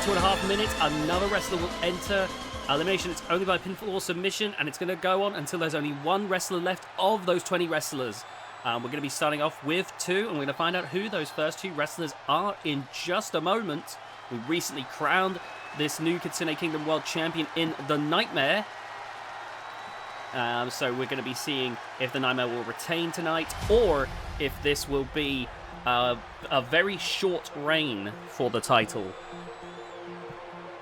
2.5 minutes. Another wrestler will enter. Elimination, it's only by pinfall or submission, and it's going to go on until there's only one wrestler left of those 20 wrestlers. We're going to be starting off with 2, and we're going to find out who those first 2 wrestlers are in just a moment. We recently crowned this new Kitsune Kingdom World Champion in the Nightmare. So we're going to be seeing if the Nightmare will retain tonight, or if this will be a very short reign for the title.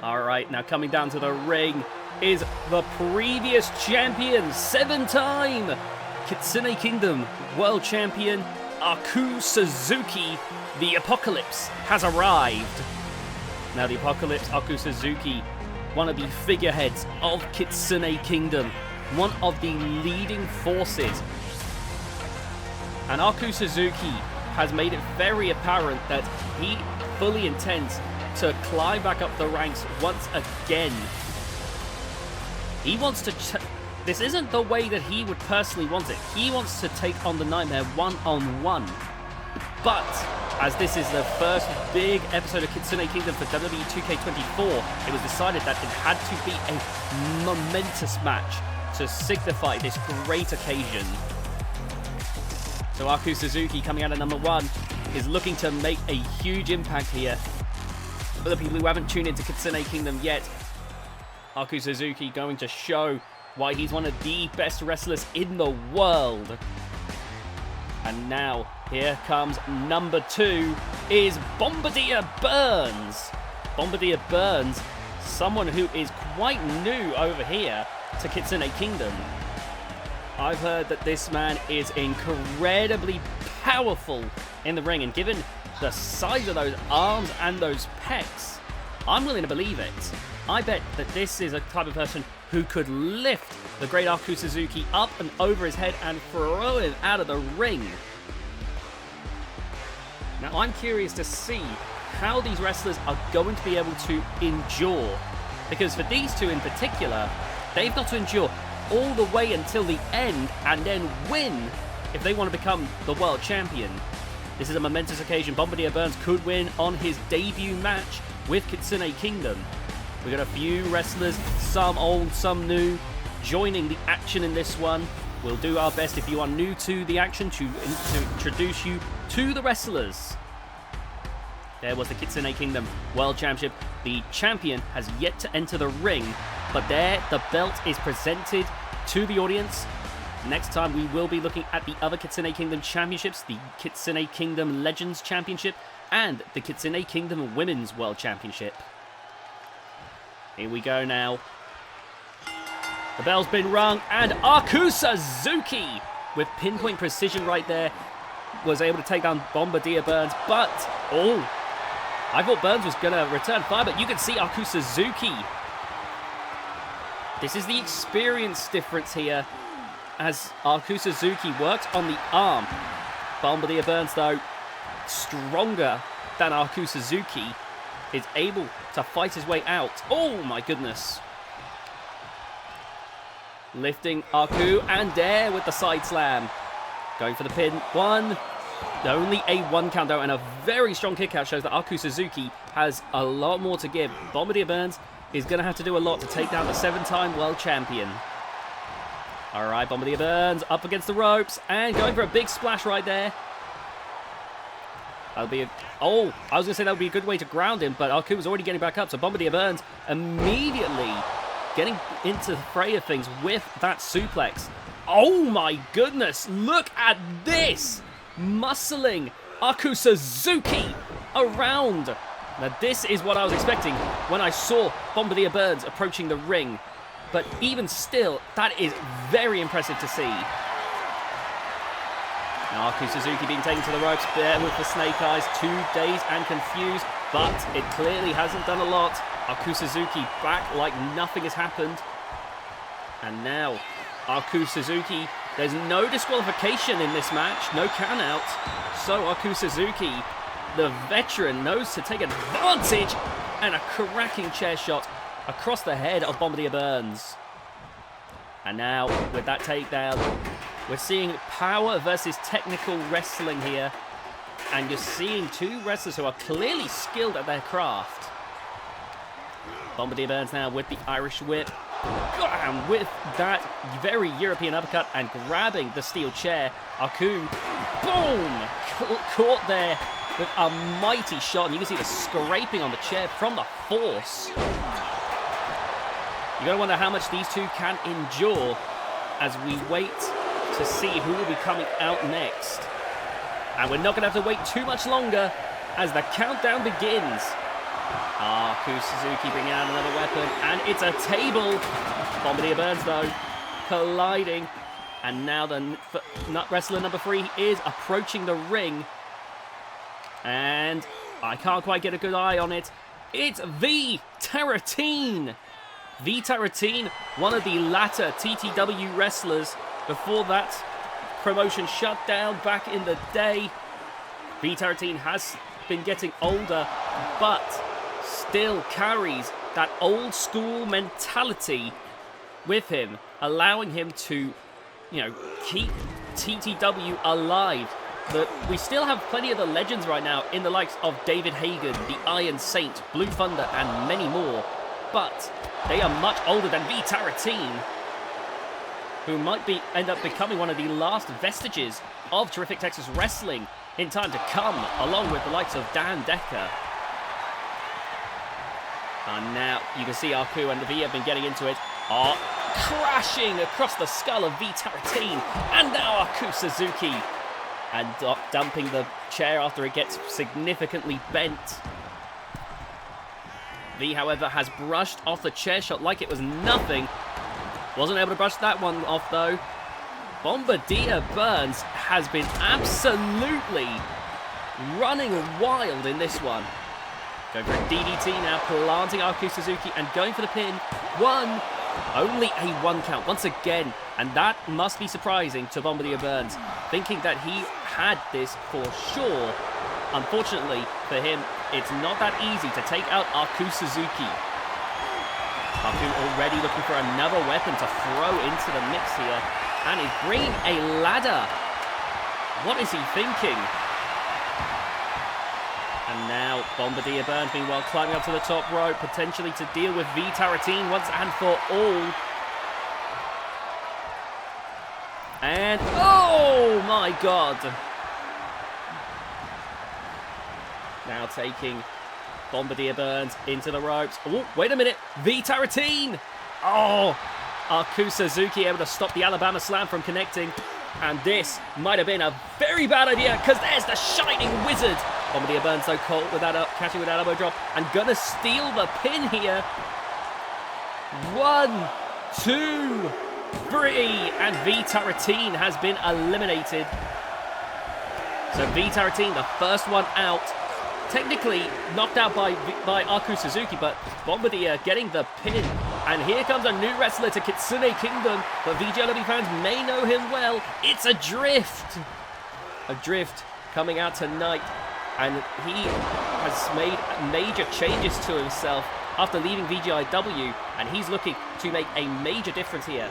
Alright, now coming down to the ring is the previous champion, 7-time Kitsune Kingdom World Champion, Aku Suzuki. The Apocalypse has arrived. Now the Apocalypse, Aku Suzuki, one of the figureheads of Kitsune Kingdom, one of the leading forces. And Aku Suzuki has made it very apparent that he fully intends to climb back up the ranks once again. He wants to... This isn't the way that he would personally want it. He wants to take on the Nightmare one-on-one. But, as this is the first big episode of Kitsune Kingdom for WWE 2K24, it was decided that it had to be a momentous match to signify this great occasion. So Aku Suzuki, coming out at number 1, is looking to make a huge impact here. For the people who haven't tuned into Kitsune Kingdom yet, Aku Suzuki going to show why he's one of the best wrestlers in the world. And now, here comes number 2, is Bombardier Burns. Bombardier Burns, someone who is quite new over here to Kitsune Kingdom. I've heard that this man is incredibly powerful in the ring, and given the size of those arms and those pecs, I'm willing to believe it. I bet that this is a type of person who could lift the great Aku Suzuki up and over his head and throw him out of the ring. Now I'm curious to see how these wrestlers are going to be able to endure, because for these 2 in particular, they've got to endure all the way until the end and then win if they want to become the world champion. This is a momentous occasion. Bombardier Burns could win on his debut match with Kitsune Kingdom. We got a few wrestlers, some old, some new, joining the action in this one. We'll do our best, if you are new to the action, to introduce you to the wrestlers. There was the Kitsune Kingdom World Championship. The champion has yet to enter the ring, but there the belt is presented to the audience. Next time we will be looking at the other Kitsune Kingdom Championships, the Kitsune Kingdom Legends Championship and the Kitsune Kingdom Women's World Championship. Here we go now. The bell's been rung, and Aku Suzuki, with pinpoint precision right there, was able to take down Bombardier Burns, but... Oh! I thought Burns was going to return fire, but you can see Aku Suzuki. This is the experience difference here, as Aku Suzuki works on the arm. Bombardier Burns, though, stronger than Aku Suzuki, is able to fight his way out. Oh my goodness. Lifting Aku, and there with the side slam. Going for the pin. 1. Only a 1 count though, and a very strong kick out shows that Aku Suzuki has a lot more to give. Bombardier Burns is going to have to do a lot to take down the 7-time world champion. Alright, Bombardier Burns up against the ropes and going for a big splash right there. That'll be a... Oh, I was going to say that would be a good way to ground him, but Aku was already getting back up, so Bombardier Burns immediately getting into the fray of things with that suplex. Oh my goodness, look at this! Muscling Aku Suzuki around. Now this is what I was expecting when I saw Bombardier Burns approaching the ring. But even still, that is very impressive to see. Now Aku Suzuki being taken to the ropes, there with the snake eyes, 2 dazed and confused, but it clearly hasn't done a lot. Aku Suzuki back like nothing has happened. And now, Aku Suzuki, there's no disqualification in this match, no count out. So Aku Suzuki, the veteran, knows to take advantage, and a cracking chair shot across the head of Bombardier Burns. And now, with that takedown, we're seeing power versus technical wrestling here. And you're seeing 2 wrestlers who are clearly skilled at their craft. Bombardier Burns now with the Irish whip. And with that very European uppercut and grabbing the steel chair, Aku, boom, caught there with a mighty shot. And you can see the scraping on the chair from the force. You're going to wonder how much these two can endure as we wait to see who will be coming out next. And we're not going to have to wait too much longer as the countdown begins. Aku Suzuki bringing out another weapon, and it's a table. Bombardier Burns, though, colliding. And now the wrestler number 3 is approaching the ring. And I can't quite get a good eye on it. It's V-Terratine. V-Terratine, one of the latter TTW wrestlers before that promotion shut down back in the day. V-Terratine has been getting older, but still carries that old school mentality with him, allowing him to, you know, keep TTW alive. But we still have plenty of the legends right now in the likes of David Hagen, the Iron Saint, Blue Thunder, and many more. But they are much older than V-Terratine, who might end up becoming one of the last vestiges of Terrific Texas Wrestling in time to come, along with the likes of Dan Decker. And now you can see Aku and the V have been getting into it, are crashing across the skull of V-Terratine, and now Aku Suzuki, and dumping the chair after it gets significantly bent. V, however, has brushed off the chair shot like it was nothing. Wasn't able to brush that one off, though. Bombardier Burns has been absolutely running wild in this one. Going for a DDT now, planting Aku Suzuki and going for the pin. Only a 1 count once again. And that must be surprising to Bombardier Burns, thinking that he had this for sure. Unfortunately for him, it's not that easy to take out Aku Suzuki. Aku already looking for another weapon to throw into the mix here, and is bringing a ladder. What is he thinking? And now Bombardier Burns, meanwhile, climbing up to the top rope, potentially to deal with V-Terratine once and for all. And, oh my god! Now taking Bombardier Burns into the ropes. Oh, wait a minute. V-Terratine! Oh, Aku Suzuki able to stop the Alabama Slam from connecting. And this might have been a very bad idea, because there's the Shining Wizard. Bombardier Burns so cold without catching with that elbow drop, and gonna steal the pin here. 1, 2, 3, and V-Terratine has been eliminated. So V-Terratine, the first one out. Technically knocked out by Aku Suzuki, but Bombardier getting the pin. And here comes a new wrestler to Kitsune Kingdom, but VGLW fans may know him well. It's A.Drift. A.Drift coming out tonight, and he has made major changes to himself after leaving VGIW, and he's looking to make a major difference here.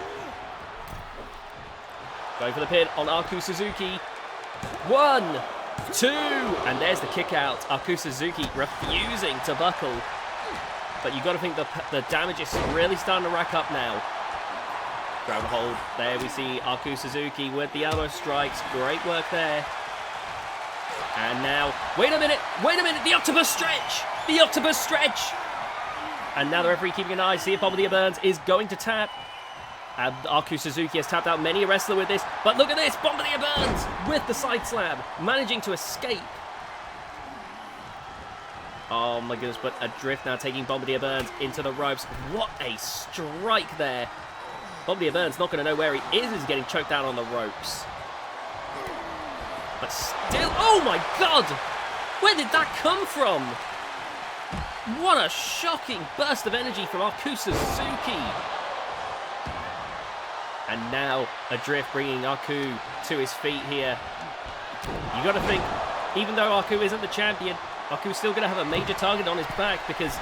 Going for the pin on Aku Suzuki. 1, 2, and there's the kick out. Aku Suzuki refusing to buckle. But you've got to think the damage is really starting to rack up now. Grab a hold. There we see Aku Suzuki with the elbow strikes. Great work there. And now, wait a minute, the octopus stretch! The octopus stretch! And now the referee keeping an eye, see if Bombardier Burns is going to tap. And Aku Suzuki has tapped out many a wrestler with this, but look at this, Bombardier Burns with the side slam, managing to escape. Oh my goodness, but A.Drift now taking Bombardier Burns into the ropes. What a strike there. Bombardier Burns not going to know where he is getting choked out on the ropes. But still, oh my god! Where did that come from? What a shocking burst of energy from Aku Suzuki. And now A.Drift bringing Aku to his feet here. You got to think, even though Aku isn't the champion, Aku's still going to have a major target on his back, because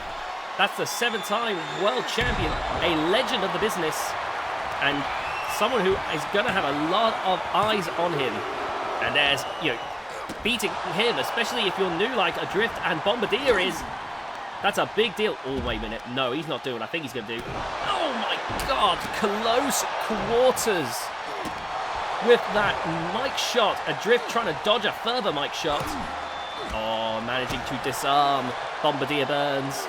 that's the 7-time world champion, a legend of the business, and someone who is going to have a lot of eyes on him. And there's, you know, beating him, especially if you're new like A.Drift and Bombardier is, That's a big deal. Oh, wait a minute. No, he's not doing what I think he's going to do. Oh, my God. Close quarters with that mic shot. A.Drift trying to dodge a further mic shot. Oh, managing to disarm Bombardier Burns.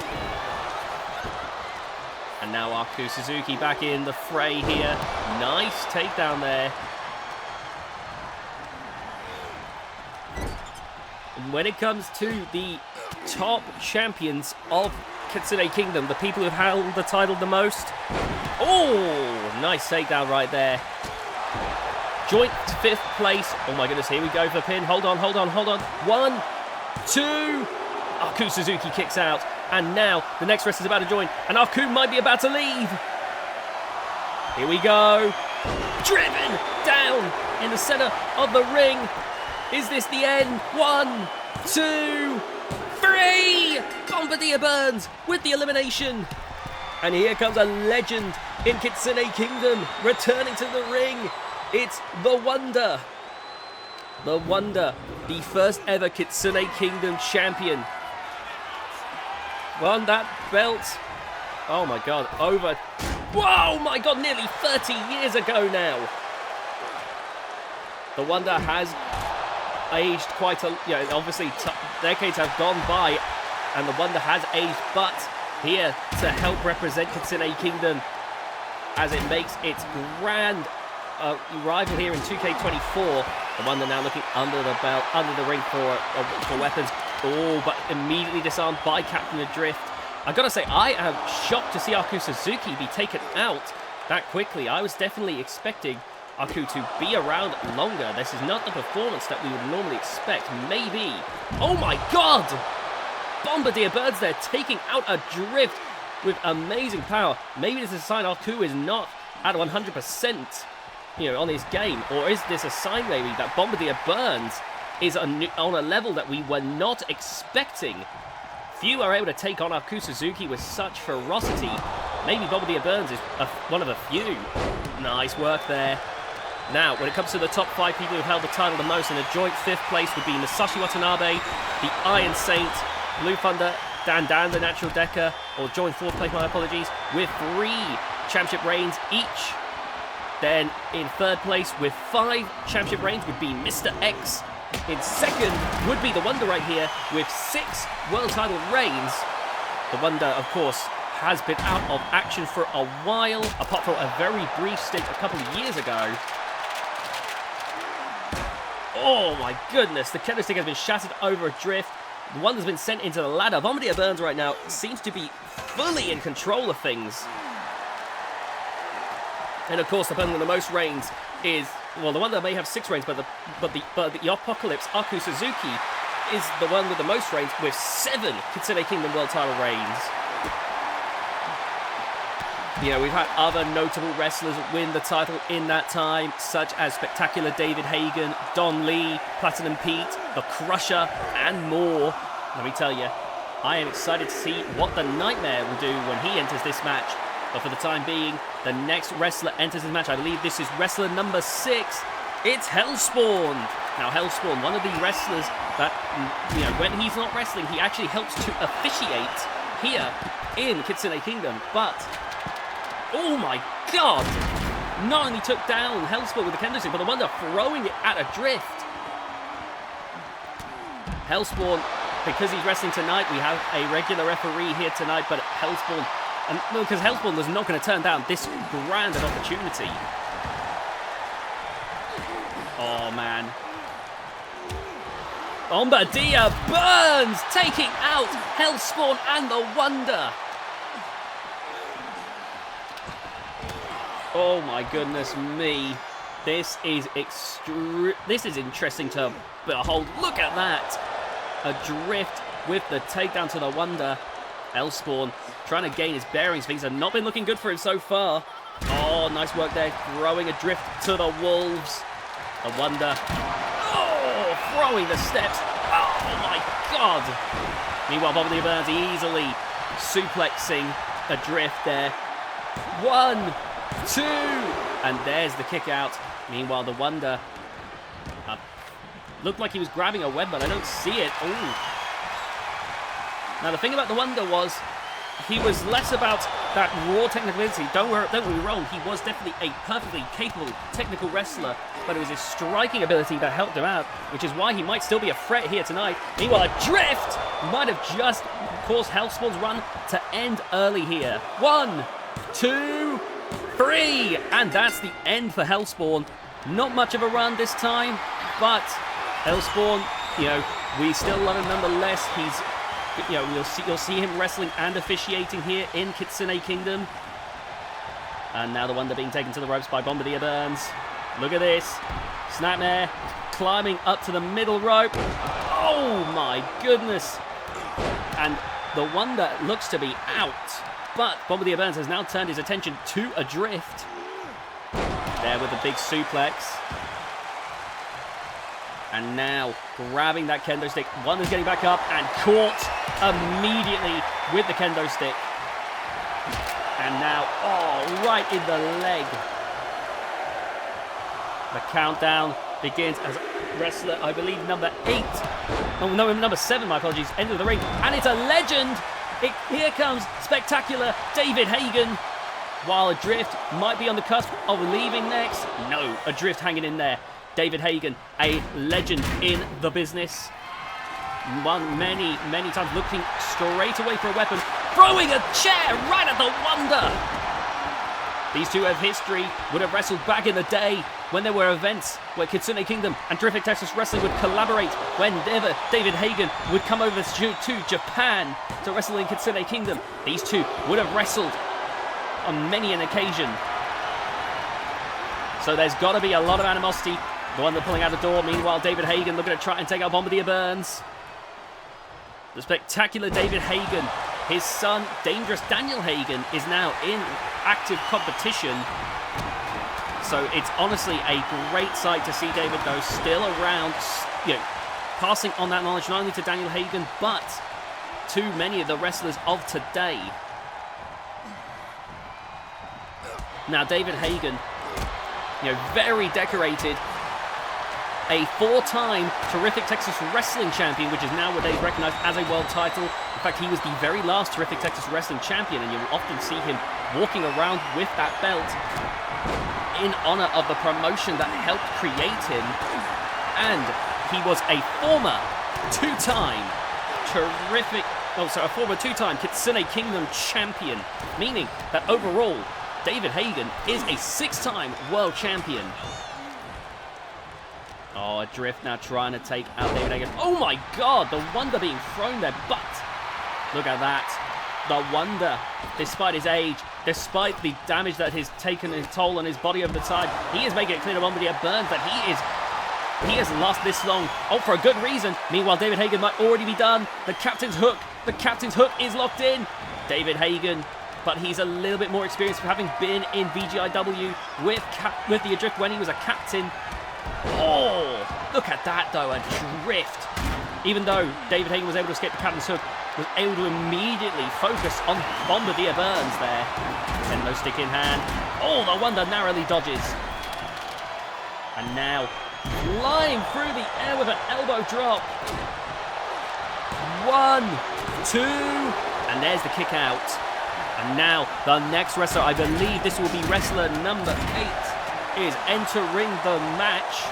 And now Aku Suzuki back in the fray here. Nice takedown there. And when it comes to the top champions of Kitsune Kingdom, the people who've held the title the most. Oh, nice takedown right there. Joint 5th place. Oh my goodness, here we go for the pin. Hold on. 1, 2. Aku Suzuki kicks out. And now the next wrestler's about to join. And Aku might be about to leave. Here we go. Driven down in the center of the ring. Is this the end? 1, 2, 3. Bombardier Burns with the elimination. And here comes a legend in Kitsune Kingdom returning to the ring. It's The Wonder. The Wonder, the first ever Kitsune Kingdom champion. Won that belt. Oh my God, whoa, my God, nearly 30 years ago now. The Wonder has aged quite a, obviously decades have gone by and The Wonder has aged, but here to help represent Kitsune Kingdom as it makes its grand rival here in 2K24. The Wonder now looking under the belt, under the ring for weapons. Oh, but immediately disarmed by Captain A.Drift. I gotta say, I am shocked to see Aku Suzuki be taken out that quickly. I was definitely expecting Aku to be around longer. This is not the performance that we would normally expect. Maybe. Oh my God! Bombardier Burns there taking out A.Drift with amazing power. Maybe this is a sign Aku is not at 100%, on his game. Or is this a sign maybe that Bombardier Burns is on a level that we were not expecting? Few are able to take on Aku Suzuki with such ferocity. Maybe Bombardier Burns is one of the few. Nice work there. Now, when it comes to the top 5 people who've held the title the most, in a joint 5th place would be Masashi Watanabe, the Iron Saint, Blue Thunder, Dan, the Natural Decker, or joint 4th place, my apologies, with 3 championship reigns each. Then in 3rd place with 5 championship reigns would be Mr. X. In 2nd would be The Wonder right here with 6 world title reigns. The Wonder, of course, has been out of action for a while, apart from a very brief stint a couple of years ago. Oh my goodness, the kendo stick has been shattered over A.Drift. The Wonder's been sent into the ladder. Bombardier Burns right now seems to be fully in control of things. And of course, the person with the most reigns is, well, The Wonder may have 6 reigns, but the Apocalypse, Aku Suzuki, is the one with the most reigns with 7 Kitsune Kingdom World Title reigns. We've had other notable wrestlers win the title in that time, such as Spectacular David Hagen, Don Lee, Platinum Pete, The Crusher, and more. Let me tell you, I am excited to see what the Nightmare will do when he enters this match. But for the time being, the next wrestler enters this match. I believe this is wrestler number 6. It's Hellspawn. Now, Hellspawn, one of the wrestlers that, when he's not wrestling, he actually helps to officiate here in Kitsune Kingdom. But, oh my God! Not only took down Hellspawn with the kendo stick, but The Wonder throwing it at A.Drift. Hellspawn, because he's wrestling tonight, we have a regular referee here tonight, but Hellspawn, and because Hellspawn was not going to turn down this grand an opportunity. Oh man. Bombardier Burns taking out Hellspawn and The Wonder. Oh my goodness me. This is interesting to behold. Look at that. A.Drift with the takedown to The Wonder. Hellspawn trying to gain his bearings. Things have not been looking good for him so far. Oh, nice work there. Throwing A.Drift to the wolves. The Wonder. Oh, throwing the steps. Oh my God. Meanwhile, Bombardier Burns easily suplexing A.Drift there. 1, 2, and there's the kick out. Meanwhile, The Wonder looked like he was grabbing a web, but I don't see it. Ooh. Now, the thing about the Wonder was he was less about that raw technical ability. Don't get me wrong, he was definitely a perfectly capable technical wrestler, but it was his striking ability that helped him out, which is why he might still be a threat here tonight. Meanwhile, A.Drift might have just caused Hellspawn's run to end early here. 1, 2, 3, and that's the end for Hellspawn. Not much of a run this time, but Hellspawn, we still love him nonetheless. He's, you'll see him wrestling and officiating here in Kitsune Kingdom. And now the Wonder being taken to the ropes by Bombardier Burns. Look at this. Snapmare climbing up to the middle rope. Oh my goodness. And the Wonder looks to be out. But Bombardier Burns has now turned his attention to A.Drift. There with the big suplex. And now grabbing that kendo stick. Wonder's getting back up and caught immediately with the kendo stick. And now, right in the leg. The countdown begins as wrestler, I believe, number 8. Oh, no, number 7, my apologies. End of the ring. And it's a legend. Here comes spectacular David Hagen. While A.Drift might be on the cusp of leaving next. No, A.Drift hanging in there. David Hagen, a legend in the business. Won many, many times, looking straight away for a weapon. Throwing a chair right at the Wonder. These two have history, would have wrestled back in the day when there were events where Kitsune Kingdom and Terrific Texas Wrestling would collaborate. Whenever David Hagen would come over to Japan to wrestle in Kitsune Kingdom, these two would have wrestled on many an occasion. So there's got to be a lot of animosity. The Wonder pulling out the door. Meanwhile, David Hagen looking to try and take out Bombardier Burns. The spectacular David Hagen. His son, Dangerous Daniel Hagen, is now in active competition. So it's honestly a great sight to see David, though, still around, passing on that knowledge not only to Daniel Hagen, but to many of the wrestlers of today. Now, David Hagen, very decorated. A 4-time Terrific Texas Wrestling Champion, which is nowadays recognized as a world title. In fact, he was the very last Terrific Texas Wrestling Champion, and you'll often see him walking around with that belt in honor of the promotion that helped create him. And he was a former 2-time Kitsune Kingdom Champion, meaning that overall, David Hagen is a 6-time world champion. Oh, A.Drift now trying to take out David Hagen. Oh my god, the Wonder being thrown there, but look at that. The Wonder, despite his age, despite the damage that has taken a toll on his body over the time, he is making it clear to Bombardier Burns that he hasn't lasted this long. Oh, for a good reason. Meanwhile, David Hagen might already be done. The captain's hook is locked in. David Hagen, but he's a little bit more experienced for having been in VGIW with the A.Drift when he was a captain. Oh, look at that though, A.Drift. Even though David Hagen was able to escape the captain's hook, was able to immediately focus on Bombardier Burns there. Kendo stick in hand. Oh, the Wonder narrowly dodges. And now, flying through the air with an elbow drop. 1, 2, and there's the kick out. And now, the next wrestler, I believe this will be wrestler number 8, is entering the match.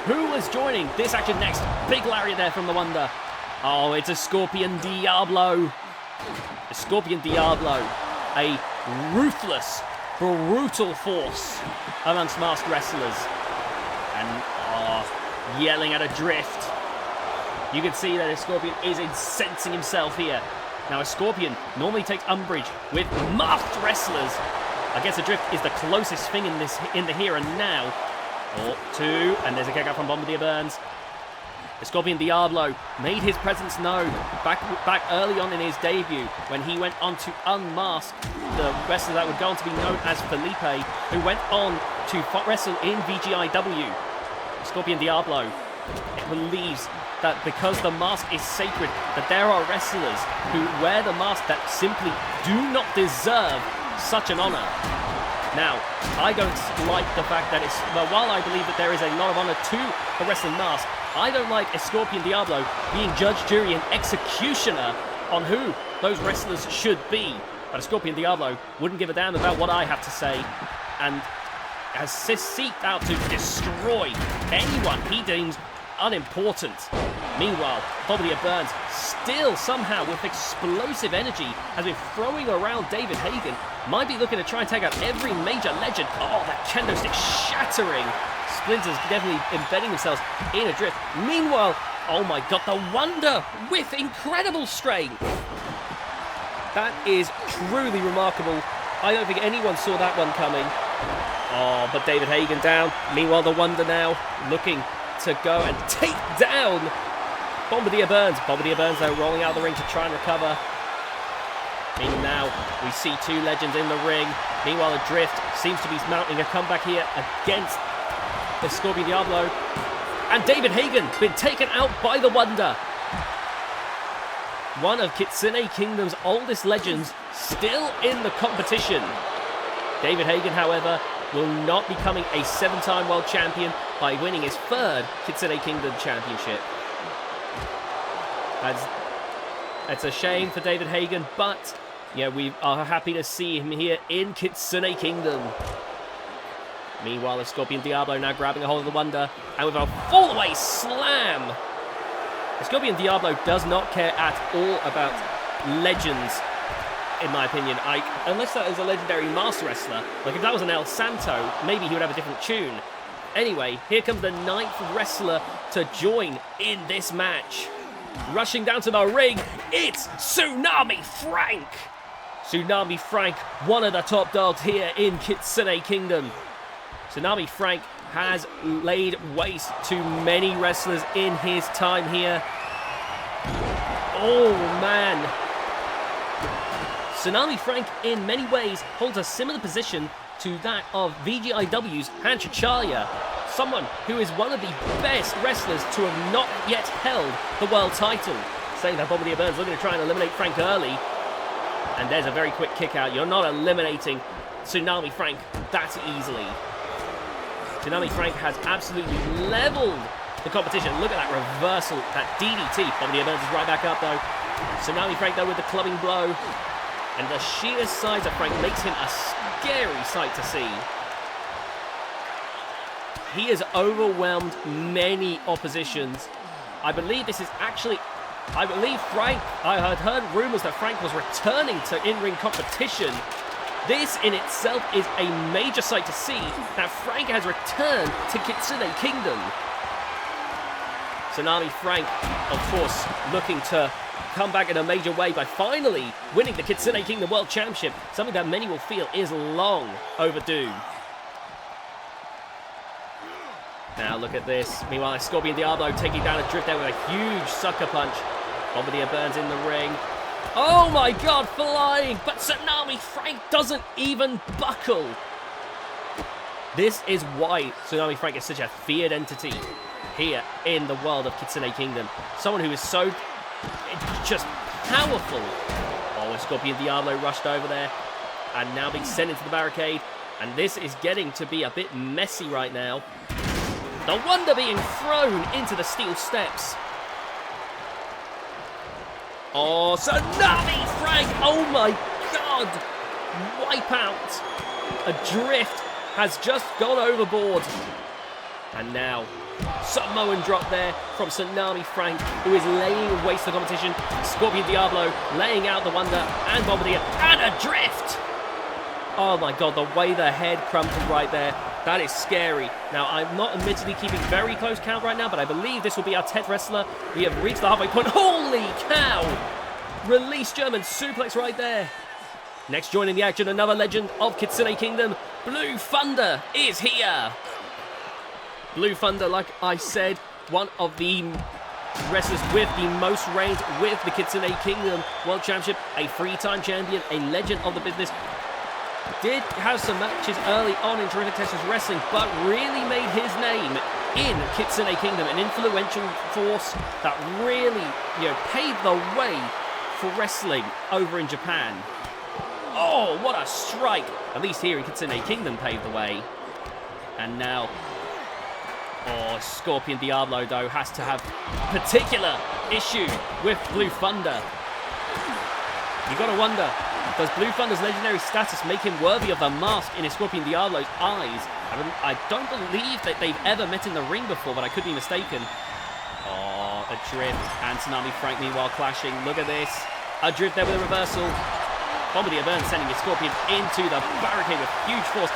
Who is joining this action next? Big lariat there from the Wonder. Oh, it's a Scorpion Diablo. A Scorpion Diablo. A ruthless, brutal force amongst masked wrestlers. And yelling at A.Drift. You can see that a Scorpion is incensing himself here. Now, a Scorpion normally takes umbrage with masked wrestlers. I guess A.Drift is the closest thing in the here and now. 2, and there's a kick out from Bombardier Burns. The Scorpion Diablo made his presence known back early on in his debut when he went on to unmask the wrestler that would go on to be known as Felipe, who went on to wrestle in VGIW. The Scorpion Diablo believes that because the mask is sacred, that there are wrestlers who wear the mask that simply do not deserve such an honor. Now, I don't like the fact that while I believe that there is a lot of honor to the wrestling mask, I don't like a Scorpion Diablo being judge, jury, and executioner on who those wrestlers should be. But a Scorpion Diablo wouldn't give a damn about what I have to say, and has seeked out to destroy anyone he deems unimportant. Meanwhile, Bombardier Burns, still somehow with explosive energy, has been throwing around David Hagen. Might be looking to try and take out every major legend. Oh, that kendo stick shattering. Splinters definitely embedding themselves in A.Drift. Meanwhile, oh my god, the Wonder with incredible strength. That is truly remarkable. I don't think anyone saw that one coming. Oh, but David Hagen down. Meanwhile, the Wonder now looking to go and take down Bombardier Burns. Bombardier Burns, though, rolling out of the ring to try and recover. Meanwhile, now we see two legends in the ring. Meanwhile, A.Drift seems to be mounting a comeback here against the Scorpion Diablo. And David Hagen been taken out by the Wonder. One of Kitsune Kingdom's oldest legends still in the competition. David Hagen, however, will not be becoming a 7-time world champion by winning his 3rd Kitsune Kingdom championship. That's a shame for David Hagen, but yeah, we are happy to see him here in Kitsune Kingdom. Meanwhile, the Scorpion Diablo now grabbing a hold of the Wonder, and with a fall-away slam. The Scorpion Diablo does not care at all about legends, in my opinion, Ike. Unless that is a legendary master wrestler. Like, if that was an El Santo, maybe he would have a different tune. Anyway, here comes the 9th wrestler to join in this match. Rushing down to the ring, it's Tsunami Frank! Tsunami Frank, one of the top dogs here in Kitsune Kingdom. Tsunami Frank has laid waste to many wrestlers in his time here. Oh, man. Tsunami Frank, in many ways, holds a similar position to that of VGIW's Hanchacharya, someone who is one of the best wrestlers to have not yet held the world title. Saying that Bombardier Burns looking to try and eliminate Frank early. And there's a very quick kick out. You're not eliminating Tsunami Frank that easily. Tsunami Frank has absolutely leveled the competition. Look at that reversal, that DDT. Bombardier Burns is right back up though. Tsunami Frank though with the clubbing blow. And the sheer size of Frank makes him a scary sight to see. He has overwhelmed many oppositions. I believe this is actually... I believe Frank... I had heard rumours that Frank was returning to in-ring competition. This in itself is a major sight to see, that Frank has returned to Kitsune Kingdom. Tsunami Frank, of course, looking to come back in a major way by finally winning the Kitsune Kingdom World Championship, something that many will feel is long overdue. Now look at this. Meanwhile, Scorpion Diablo taking down A.Drift there with a huge sucker punch. Bombardier Burns in the ring. Oh my god, flying! But Tsunami Frank doesn't even buckle. This is why Tsunami Frank is such a feared entity here in the world of Kitsune Kingdom. Someone who is so just powerful. Oh, Scorpion Diablo rushed over there and now being sent into the barricade. And this is getting to be a bit messy right now. The Wonder being thrown into the steel steps. Oh, Tsunami Frank! Oh my god! Wipeout! A.Drift has just gone overboard. And now, Samoan drop there from Tsunami Frank, who is laying waste to the competition. Scorpion Diablo laying out the Wonder and Bombardier and A.Drift! Oh my god, the way the head crumpled right there. That is scary. Now, I'm not admittedly keeping very close count right now, but I believe this will be our 10th wrestler. We have reached the halfway point. Holy cow! Release German suplex right there. Next joining the action, another legend of Kitsune Kingdom. Blue Thunder is here. Blue Thunder, like I said, one of the wrestlers with the most reigns with the Kitsune Kingdom World Championship. A 3-time champion, a legend of the business. Did have some matches early on in Terrific Texas Wrestling, but really made his name in Kitsune Kingdom, an influential force that really, paved the way for wrestling over in Japan. Oh, what a strike! At least here in Kitsune Kingdom paved the way. And now, Scorpion Diablo though has to have particular issue with Blue Thunder. You got to wonder, does Blue Thunder's legendary status make him worthy of the mask in Scorpion Diablo's eyes? I don't believe that they've ever met in the ring before, but I could be mistaken. Oh, A.Drift and Tsunami Frank meanwhile clashing. Look at this. A.Drift there with a reversal. Bombardier Burn sending his Scorpion into the barricade with huge force.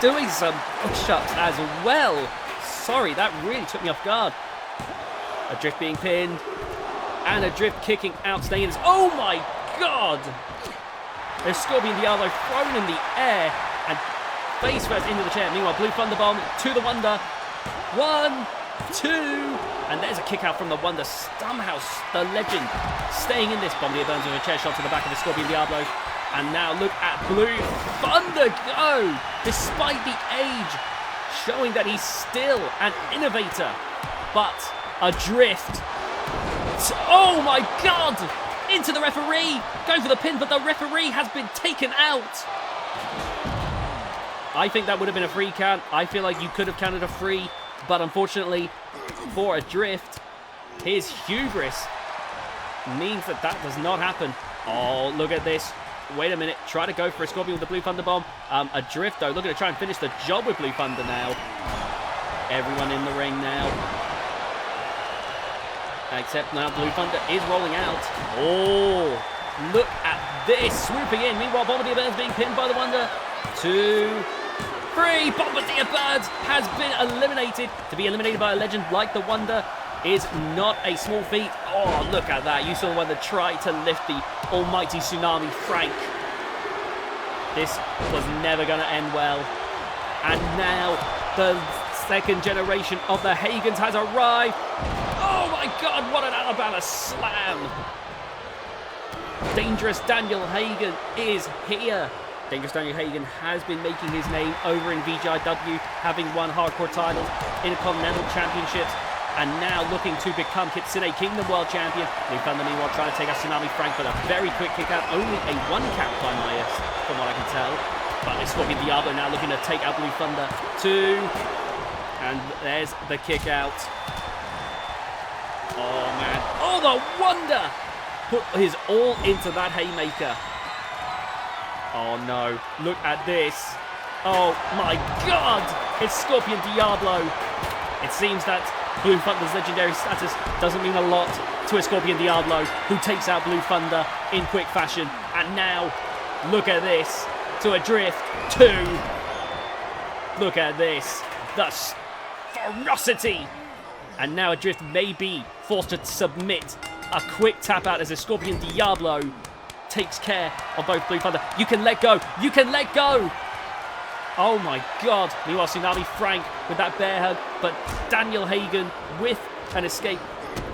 Doing some push-ups as well. Sorry, that really took me off guard. A.Drift being pinned. And A.Drift kicking out, staying in. Oh my god! There's Scorpion Diablo thrown in the air and face first into the chair. Meanwhile, Blue Thunder Bomb to the Wonder. 1, 2, and there's a kick out from the Wonder. Somehow the legend staying in this. Bombardier Burns with a chair shot to the back of the Scorpion Diablo. And now look at Blue Thunder go! Despite the age, showing that he's still an innovator. But A.Drift. Oh my god! Into the referee! Going for the pin, but the referee has been taken out! I think that would have been a free count. I feel like you could have counted a free, but unfortunately for A.Drift, his hubris means that that does not happen. Oh, look at this. Wait a minute. Try to go for a Scorpion with the Blue Thunder Bomb. A.Drift, though, looking to try and finish the job with Blue Thunder now. Everyone in the ring now. Except now Blue Thunder is rolling out. Oh, look at this. Swooping in. Meanwhile, Bombardier Birds being pinned by the Wonder. 2, 3. Bombardier Birds has been eliminated. To be eliminated by a legend like the Wonder is not a small feat. Oh, look at that. You saw the Wonder try to lift the almighty Tsunami Frank. This was never going to end well. And now the second generation of the Hagans has arrived. Oh my god, what an Alabama slam! Dangerous Daniel Hagan is here. Dangerous Daniel Hagan has been making his name over in VGIW, having won hardcore titles, Intercontinental Championships, and now looking to become Kitsune Kingdom World Champion. Blue Thunder meanwhile trying to take out Tsunami Frank with a very quick kick out, only a 1 count by Myers, from what I can tell. But it's Scorpion Diablo now looking to take out Blue Thunder. 2, and there's the kick out. Oh man, oh the Wonder put his all into that haymaker. Oh no, look at this. Oh my god, it's Scorpion Diablo. It seems that Blue Thunder's legendary status doesn't mean a lot to a Scorpion Diablo who takes out Blue Thunder in quick fashion. And now, look at this, to A.Drift 2. Look at this, the ferocity. And now A.Drift may be forced to submit. A quick tap out as a Scorpion Diablo takes care of both Blue Thunder. You can let go. You can let go. Oh my god. Meanwhile, Tsunami Frank with that bear hug. But Daniel Hagan with an escape.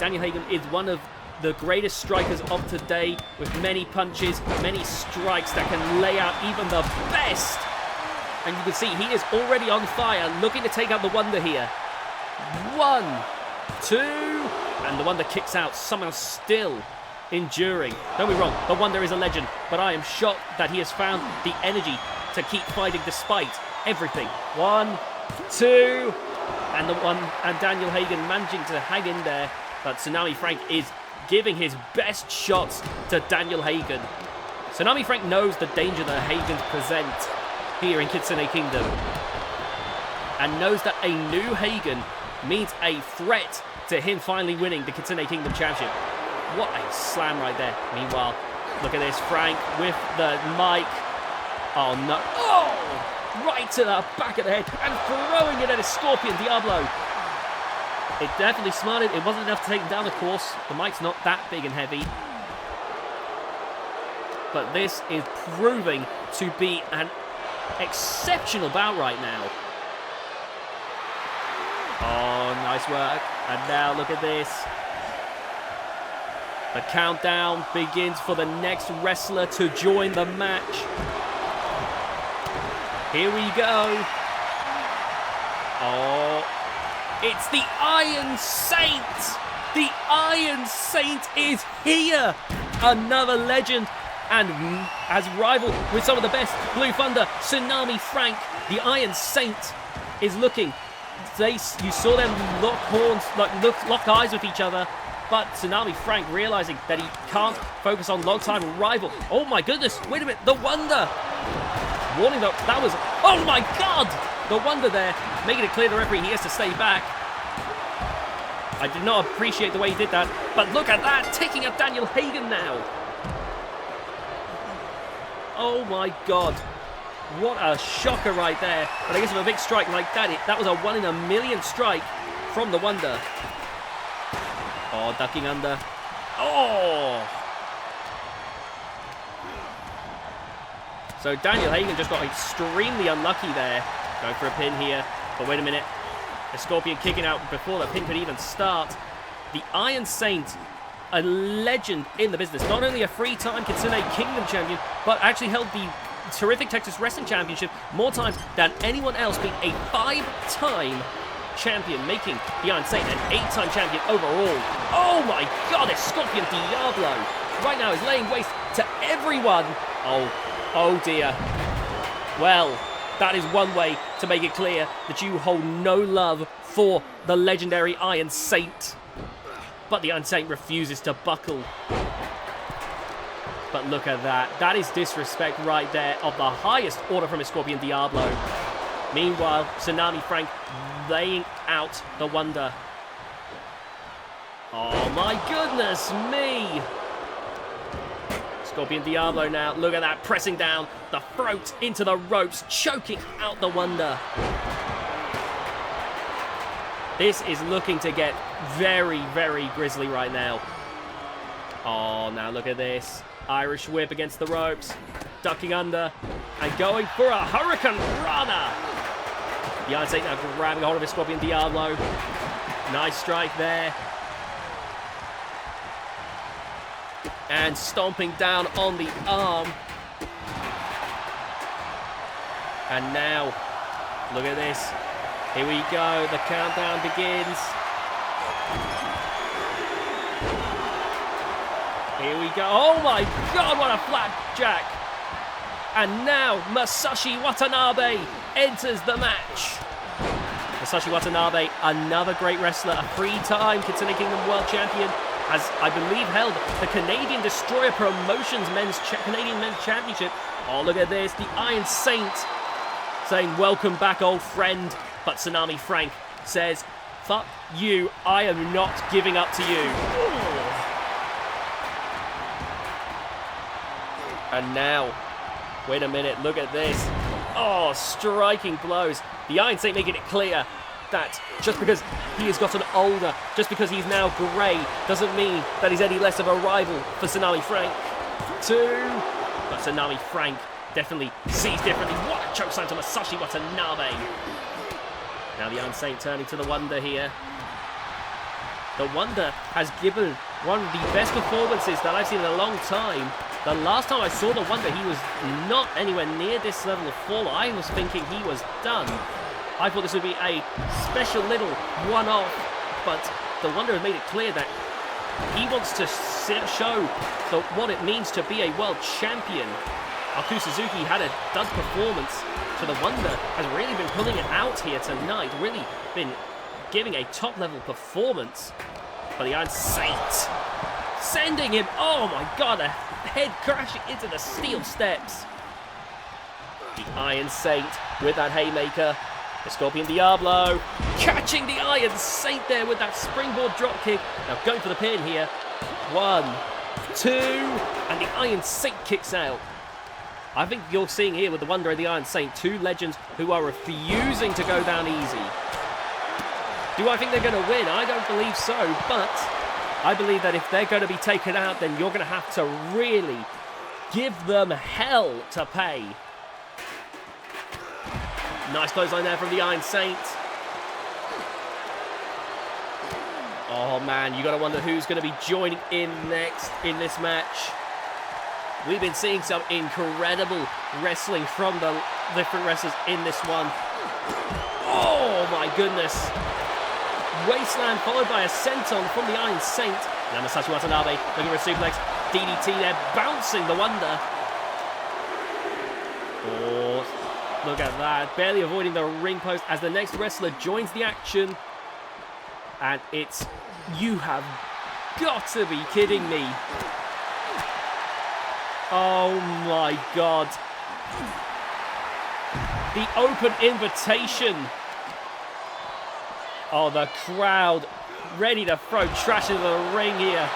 Daniel Hagan is one of the greatest strikers of today, with many punches, many strikes that can lay out even the best. And you can see he is already on fire, looking to take out the Wonder here. 1, 2, and the Wonder kicks out, somehow still enduring. Don't be wrong, the Wonder is a legend, but I am shocked that he has found the energy to keep fighting despite everything. 1, 2, and Daniel Hagan managing to hang in there, but Tsunami Frank is giving his best shots to Daniel Hagan. Tsunami Frank knows the danger that Hagans present here in Kitsune Kingdom, and knows that a new Hagan means a threat to him finally winning the Kitsune Kingdom Championship. What a slam right there. Meanwhile, look at this, Frank with the mic. Oh no, oh! Right to the back of the head and throwing it at a Scorpion Diablo. It definitely smarted. It wasn't enough to take him down, of course. The mic's not that big and heavy. But this is proving to be an exceptional bout right now. Oh, nice work. And now look at this. The countdown begins for the next wrestler to join the match. Here we go. Oh, it's the Iron Saint. The Iron Saint is here. Another legend, and as rival with some of the best. Blue Thunder, Tsunami Frank. The Iron Saint is looking. You saw them lock horns, lock eyes with each other. But Tsunami Frank realizing that he can't focus on long-time rival. Oh my goodness, wait a minute, the Wonder! Warning though, that was, oh my god! The Wonder there, making it clear to the referee he has to stay back. I did not appreciate the way he did that, but look at that, taking out Daniel Hagen now. Oh my god. What a shocker right there. But I guess with a big strike like that, that was a 1 in a million strike from the Wonder. Oh, ducking under. Oh! So Daniel Hagen just got extremely unlucky there. Going for a pin here. But wait a minute. The Scorpion kicking out before the pin could even start. The Iron Saint, a legend in the business. Not only a three-time Kitsune Kingdom champion, but actually held the terrific Texas Wrestling Championship more times than anyone else, being a 5-time champion, making the Iron Saint an 8-time champion overall. Oh my god, this Scorpion Diablo right now is laying waste to everyone. Oh dear. Well, that is one way to make it clear that you hold no love for the legendary Iron Saint. But the Iron Saint refuses to buckle. But look at that. That is disrespect right there of the highest order from his Scorpion Diablo. Meanwhile, Tsunami Frank laying out the Wonder. Oh my goodness me! Scorpion Diablo now, look at that, pressing down the throat into the ropes, choking out the Wonder. This is looking to get very, very grisly right now. Oh, now look at this. Irish whip against the ropes, ducking under, and going for a Hurricane Rana. The Iron Saint now grabbing hold of his Scorpion Diablo. Nice strike there. And stomping down on the arm. And now, look at this. Here we go, the countdown begins. Here we go. Oh my god, what a flapjack. And now, Masashi Watanabe enters the match. Masashi Watanabe, another great wrestler, a 3-time Kitsune Kingdom World Champion, has, I believe, held the Canadian Destroyer Promotions Canadian Men's Championship. Oh, look at this. The Iron Saint saying, welcome back, old friend. But Tsunami Frank says, fuck you. I am not giving up to you. Ooh. And now, wait a minute. Look at this. Oh, striking blows. The Iron Saint making it clear that just because he has gotten older, just because he's now grey, doesn't mean that he's any less of a rival for Tsunami Frank. 2. But Tsunami Frank definitely sees differently. What a chokeslam to Masashi Watanabe. Now the Iron Saint turning to the Wonder here. The Wonder has given one of the best performances that I've seen in a long time. The last time I saw the Wonder, he was not anywhere near this level of fall. I was thinking he was done. I thought this would be a special little one-off, but the Wonder has made it clear that he wants to show what it means to be a world champion. Aku Suzuki had a dud performance, so the Wonder has really been pulling it out here tonight, really been giving a top-level performance. But the Iron Saint sending him, oh my god, a head crashing into the steel steps. The Iron Saint with that haymaker. The Scorpion Diablo catching the Iron Saint there with that springboard dropkick. Now going for the pin here. 1, 2, and the Iron Saint kicks out. I think you're seeing here with the Wonder and the Iron Saint, 2 legends who are refusing to go down easy. Do I think they're going to win? I don't believe so, but I believe that if they're going to be taken out, then you're going to have to really give them hell to pay. Nice clothesline there from the Iron Saint. Oh man, you got to wonder who's going to be joining in next in this match. We've been seeing some incredible wrestling from the different wrestlers in this one. Oh my goodness. Wasteland followed by a senton from the Iron Saint. Now Masashi Watanabe looking for a suplex. DDT there, bouncing the Wonder. Oh, look at that. Barely avoiding the ring post as the next wrestler joins the action. And it's, you have got to be kidding me. Oh my God. The open invitation. Oh, the crowd ready to throw trash into the ring here.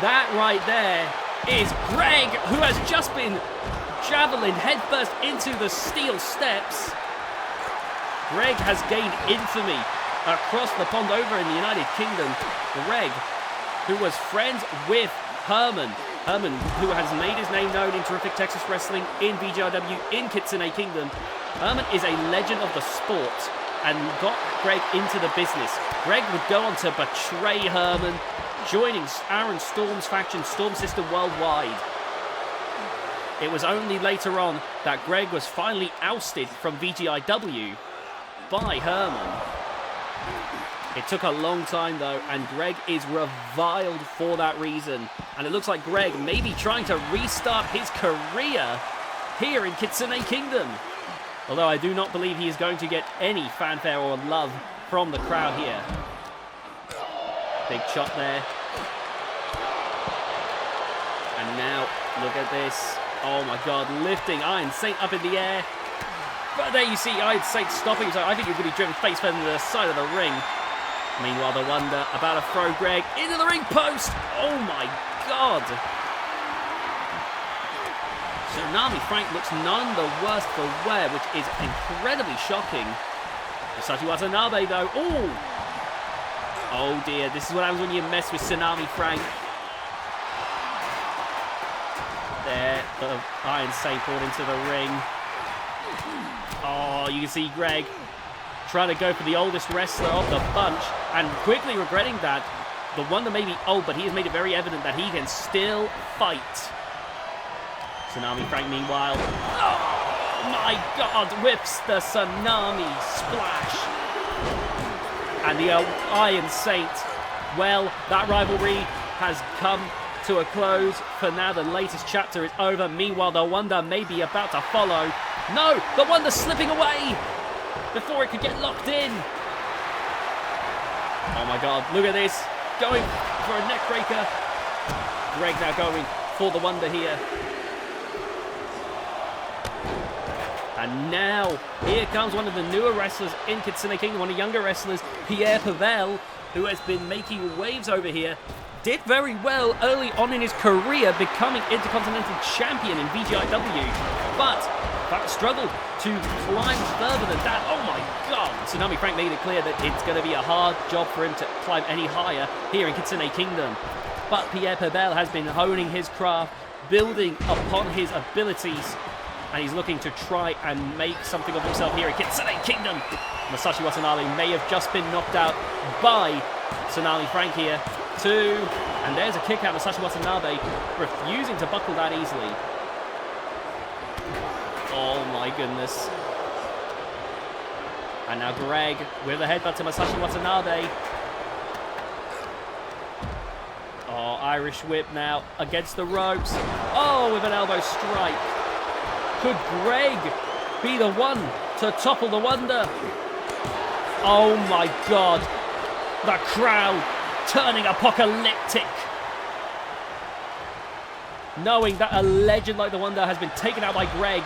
That right there is Greg, who has just been javelin headfirst into the steel steps. Greg has gained infamy across the pond over in the United Kingdom. Greg, who was friends with Herman. Herman, who has made his name known in terrific Texas wrestling, in BJW, in Kitsune Kingdom. Herman is a legend of the sport and got Greg into the business. Greg would go on to betray Herman, joining Aaron Storm's faction, Storm System Worldwide. It was only later on that Greg was finally ousted from VGIW by Herman. It took a long time though, and Greg is reviled for that reason. And it looks like Greg may be trying to restart his career here in Kitsune Kingdom. Although I do not believe he is going to get any fanfare or love from the crowd here. Big chop there. And now, look at this. Oh my God, lifting Iron Saint up in the air. But there you see Iron Saint stopping, so I think he's going to be driven face first into the side of the ring. Meanwhile, the Wonder about to throw Greg into the ring post. Oh my God. Tsunami Frank looks none the worse for wear, which is incredibly shocking. Masashi Watanabe though. Oh dear, this is what happens when you mess with Tsunami Frank. There, the Iron Saint brought into the ring. Oh, you can see Greg trying to go for the oldest wrestler of the bunch and quickly regretting that. The Wonder may be old, but he has made it very evident that he can still fight. Tsunami Frank, meanwhile. Oh my God, whips the Tsunami Splash. And the Iron Saint. Well, that rivalry has come to a close. For now, the latest chapter is over. Meanwhile, the Wonder may be about to follow. No, the Wonder's slipping away before it could get locked in. Oh my God, look at this. Going for a neck breaker. Greg now going for the Wonder here. And now, here comes one of the newer wrestlers in Kitsune Kingdom, one of the younger wrestlers, Pierre Pavel, who has been making waves over here. Did very well early on in his career, becoming Intercontinental Champion in VGIW, but struggled to climb further than that. Oh my God! Tsunami Frank made it clear that it's going to be a hard job for him to climb any higher here in Kitsune Kingdom. But Pierre Pavel has been honing his craft, building upon his abilities, and he's looking to try and make something of himself here in Kitsune Kingdom. Masashi Watanabe may have just been knocked out by Tsunami Frank here. And there's a kick out. Masashi Watanabe refusing to buckle that easily. Oh my goodness. And now Greg with a headbutt to Masashi Watanabe. Oh, Irish whip now against the ropes. Oh, with an elbow strike. Could Greg be the one to topple the Wonder? Oh my God. The crowd turning apocalyptic. Knowing that a legend like the Wonder has been taken out by Greg.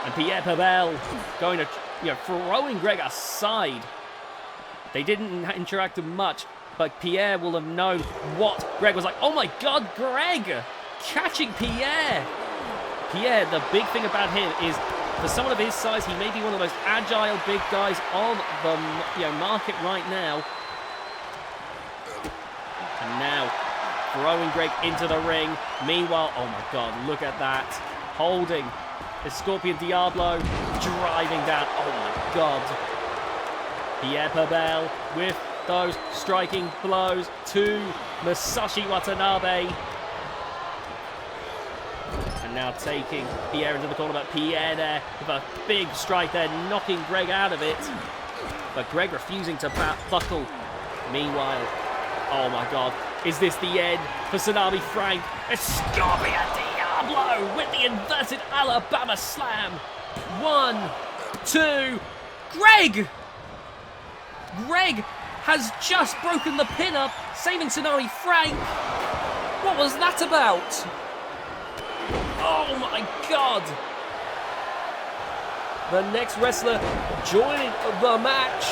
And Pierre Pavel going to, throwing Greg aside. They didn't interact much, but Pierre will have known what Greg was like. Oh my God, Greg catching Pierre. Pierre, the big thing about him is, for someone of his size, he may be one of the most agile big guys on the market right now. And now, throwing Greg into the ring. Meanwhile, oh my God, look at that. Holding the Scorpion Diablo, driving down. Oh my God. Pierre Pavel with those striking blows to Masashi Watanabe. And now taking Pierre into the corner, but Pierre there with a big strike there, knocking Greg out of it. But Greg refusing to buckle. Meanwhile, oh my God, is this the end for Tsunami Frank? It's Scorpion Diablo with the inverted Alabama Slam. 1, 2, Greg! Greg has just broken the pin up, saving Tsunami Frank. What was that about? Oh my god. The next wrestler joining the match.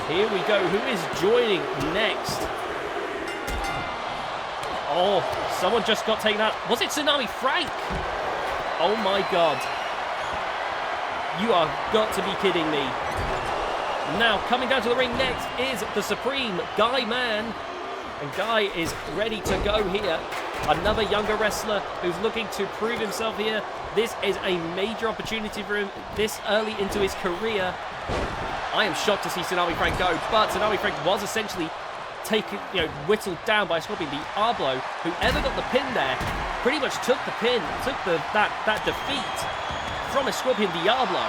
Here we go. Who is joining next? Oh, someone just got taken out. Was it Tsunami Frank? Oh my god. You are got to be kidding me. Now, coming down to the ring next is the Supreme Guy Man. And Guy is ready to go here. Another younger wrestler who's looking to prove himself here. This is a major opportunity for him this early into his career. I am shocked to see Tsunami Frank go, but Tsunami Frank was essentially taken, whittled down by Scorpion Diablo. Whoever got the pin there pretty much took the pin, took that defeat from Scorpion Diablo.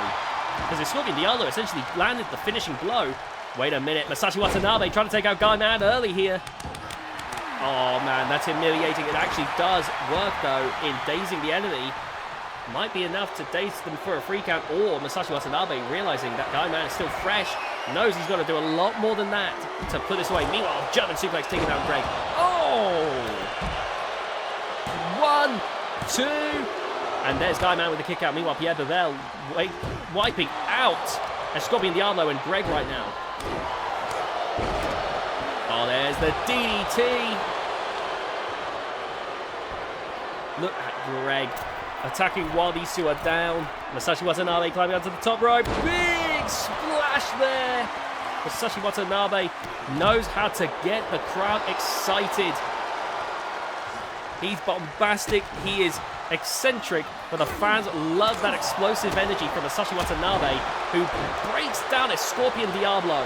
Because Scorpion Diablo essentially landed the finishing blow. Wait a minute, Masashi Watanabe trying to take out Guy Man early here. Oh man, that's humiliating. It actually does work though in dazing the enemy. Might be enough to daze them for a free count, or Masashi Watanabe realizing that Guy Man is still fresh, knows he's got to do a lot more than that to put this away. Meanwhile, German suplex taking down Greg. Oh! 1, 2, and there's Guy Man with the kick out. Meanwhile, Pierre Bevel wiping out Scorpion Diablo and Greg right now. Oh, there's the DDT. Look at Greg attacking while these two are down. Masashi Watanabe climbing onto the top rope. Big splash there. Masashi Watanabe knows how to get the crowd excited. He's bombastic. He is eccentric, but the fans love that explosive energy from Masashi Watanabe, who breaks down a Scorpion Diablo.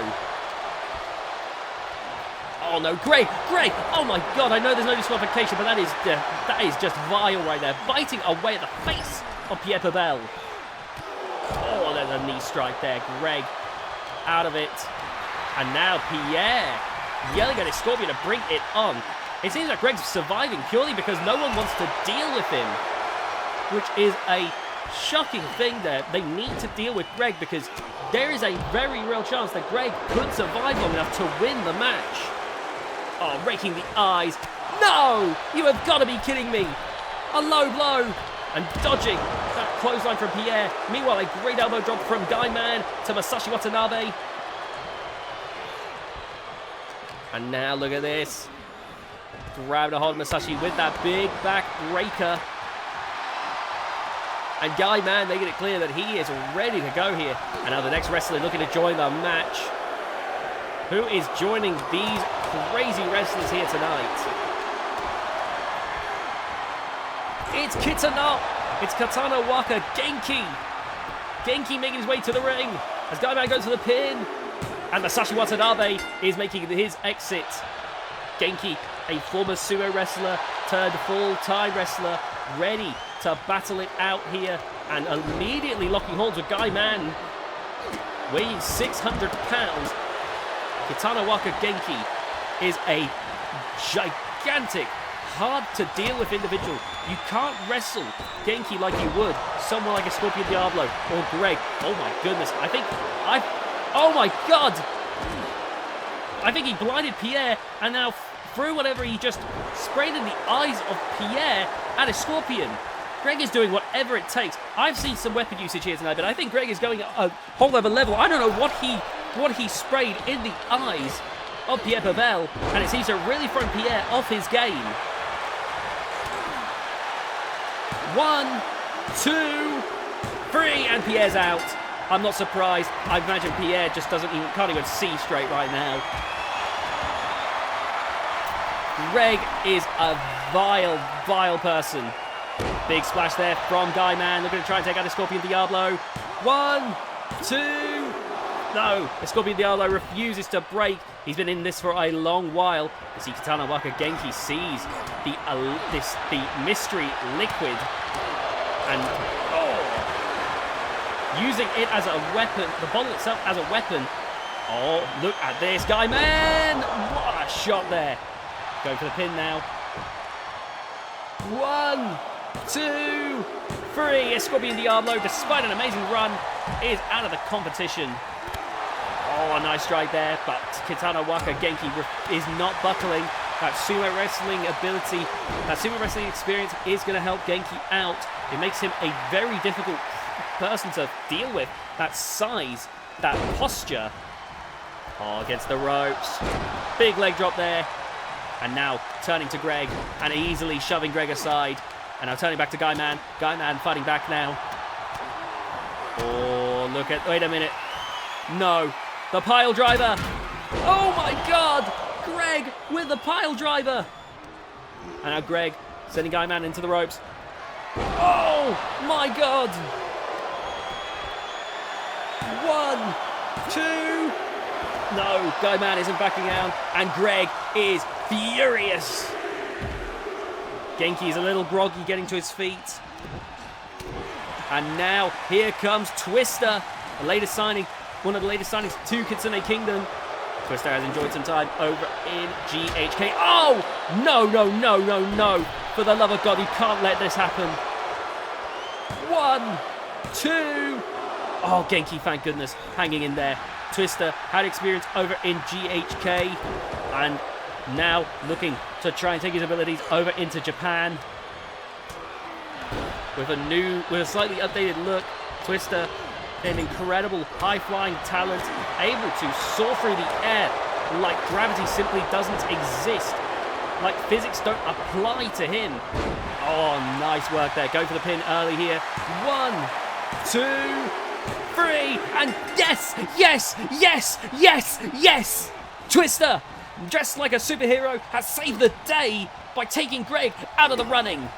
Oh no, Greg! Oh my god, I know there's no disqualification, but that is just vile right there. Biting away at the face of Pierre Pabel. Oh, there's a knee strike there. Greg out of it. And now Pierre yelling at his Scorpion to bring it on. It seems like Greg's surviving purely because no one wants to deal with him, which is a shocking thing there. They need to deal with Greg because there is a very real chance that Greg could survive long enough to win the match. Oh, raking the eyes. No! You have got to be kidding me. A low blow. And dodging that clothesline from Pierre. Meanwhile, a great elbow drop from Guy Man to Masashi Watanabe. And now look at this. Grabbing a hold of Masashi with that big back breaker. And Guy Man making it clear that he is ready to go here. And now the next wrestler looking to join the match. Who is joining these crazy wrestlers here tonight? It's Kitano. It's Katana Waka Genki. Genki making his way to the ring as Guy Man goes to the pin. And Masashi Watanabe is making his exit. Genki, a former sumo wrestler turned full-time wrestler, ready to battle it out here. And immediately locking horns with Guy Man, weighing 600 pounds. Kitana Waka Genki is a gigantic, hard-to-deal-with individual. You can't wrestle Genki like you would someone like a Scorpion Diablo or Greg. Oh my goodness, oh my god! I think he blinded Pierre, and now through whatever he just sprayed in the eyes of Pierre at a Scorpion. Greg is doing whatever it takes. I've seen some weapon usage here tonight, but I think Greg is going a whole other level. I don't know what he sprayed in the eyes of Pierre Pavel, and it seems to really throw Pierre off his game. 1, 2, 3, and Pierre's out. I'm not surprised. I imagine Pierre just can't even see straight right now. Greg is a vile, vile person. Big splash there from Guy Man. They're going to try and take out the Scorpion Diablo. 1, 2. No, the Scorpion Diablo refuses to break. He's been in this for a long while. You see Katana Waka Genki sees the mystery liquid and using it as a weapon, the bottle itself as a weapon. Oh, look at this, Guy Man! What a shot there. Going for the pin now. 1, 2, 3. Scorpion Diablo, despite an amazing run, is out of the competition. Oh, nice strike there, but TeknoAxe Genki is not buckling. That sumo wrestling ability, that sumo wrestling experience is going to help Genki out. It makes him a very difficult person to deal with. That size, that posture. Oh, against the ropes. Big leg drop there. And now turning to Greg and easily shoving Greg aside. And now turning back to Guyman. Guyman fighting back now. Oh, look at... Wait a minute. No. The pile driver. Oh, my God. Greg with the pile driver. And now Greg sending Guyman into the ropes. Oh, my God. 1, 2... No, Guyman isn't backing down, and Greg is furious. Genki is a little groggy getting to his feet. And now, here comes Twister, the latest signing, one of the latest signings to Kitsune Kingdom. Twister has enjoyed some time over in GHK. Oh! No, no, no, no, no. For the love of God, you can't let this happen. 1, 2... Oh, Genki, thank goodness, hanging in there. Twister had experience over in GHK and now looking to try and take his abilities over into Japan. With a slightly updated look, Twister, an incredible high-flying talent, able to soar through the air like gravity simply doesn't exist. Like physics don't apply to him. Oh, nice work there. Go for the pin early here. 1, 2, 3, and yes, yes, yes, yes, yes! Twister, dressed like a superhero, has saved the day by taking Greg out of the running.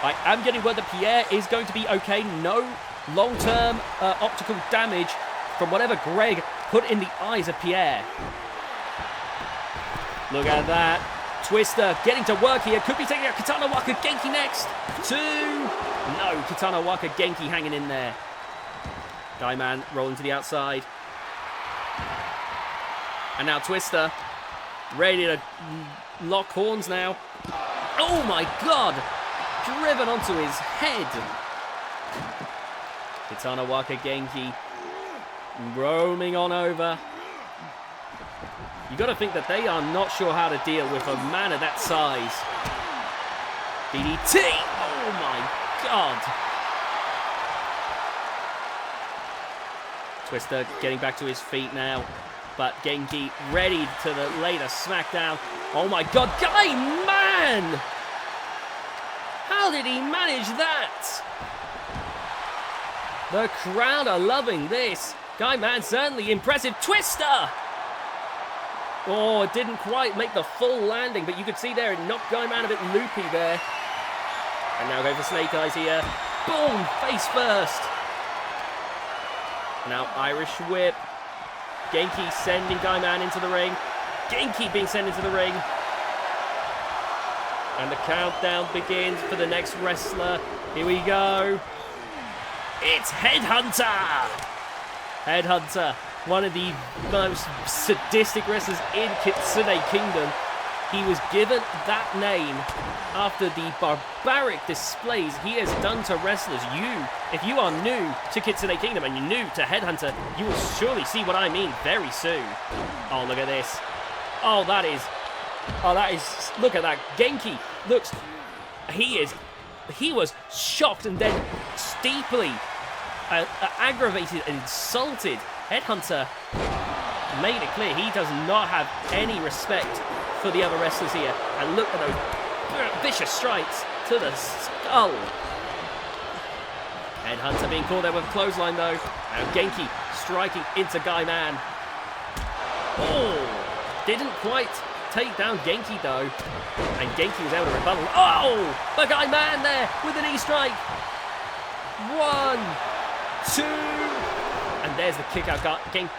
I am getting word that Pierre is going to be okay. No long-term optical damage from whatever Greg put in the eyes of Pierre. Look at that. Twister getting to work here. Could be taking out TeknoAxe Genki next. 2. No, TeknoAxe Genki hanging in there. Guyman rolling to the outside. And now Twister ready to lock horns now. Oh my God! Driven onto his head. TeknoAxe Genki roaming on over. You got to think that they are not sure how to deal with a man of that size. DDT! Oh my God! Twister getting back to his feet now, but Genki ready to lay the smackdown. Oh my God, Guyman! How did he manage that? The crowd are loving this. Guyman certainly impressive. Twister! Oh, it didn't quite make the full landing, but you could see there it knocked Guyman a bit loopy there. And now go for Snake Eyes here. Boom! Face first. Now Irish Whip. Genki sending Guyman into the ring. Genki being sent into the ring. And the countdown begins for the next wrestler. Here we go. It's Headhunter! Headhunter, one of the most sadistic wrestlers in Kitsune Kingdom. He was given that name after the barbaric displays he has done to wrestlers. If you are new to Kitsune Kingdom and you're new to Headhunter, you will surely see what I mean very soon. Oh, look at this. Oh, that is, look at that. Genki looks, he was shocked and then steeply aggravated and insulted. Headhunter made it clear he does not have any respect for the other wrestlers here. And look at those vicious strikes to the skull. Headhunter being caught there with a clothesline though. And Genki striking into Guyman. Oh, didn't quite take down Genki though. And Genki was able to rebuttal. Oh, the Guyman there with a knee strike. 1, 2, and there's the kick out. Genki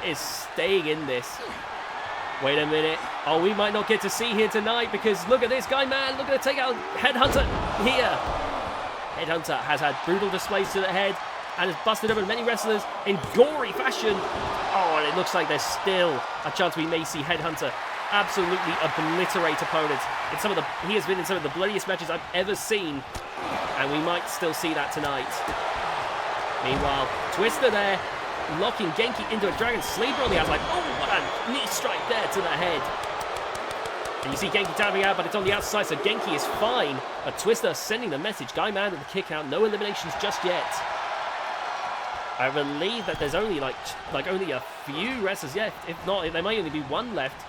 is staying in this. Wait a minute. Oh, we might not get to see here tonight because look at this guy, man. Look at the take out Headhunter here. Headhunter has had brutal displays to the head and has busted over many wrestlers in gory fashion. Oh, and it looks like there's still a chance we may see Headhunter absolutely obliterate opponents. He has been in some of the bloodiest matches I've ever seen, and we might still see that tonight. Meanwhile, Twister there, locking Genki into a Dragon Sleeper on the outside. Oh, what a knee strike there to the head. And you see Genki tapping out, but it's on the outside, so Genki is fine. But Twister sending the message. Guy Man to the kick out. No eliminations just yet. I believe that there's only like only a few wrestlers yet. If not, there might only be one left.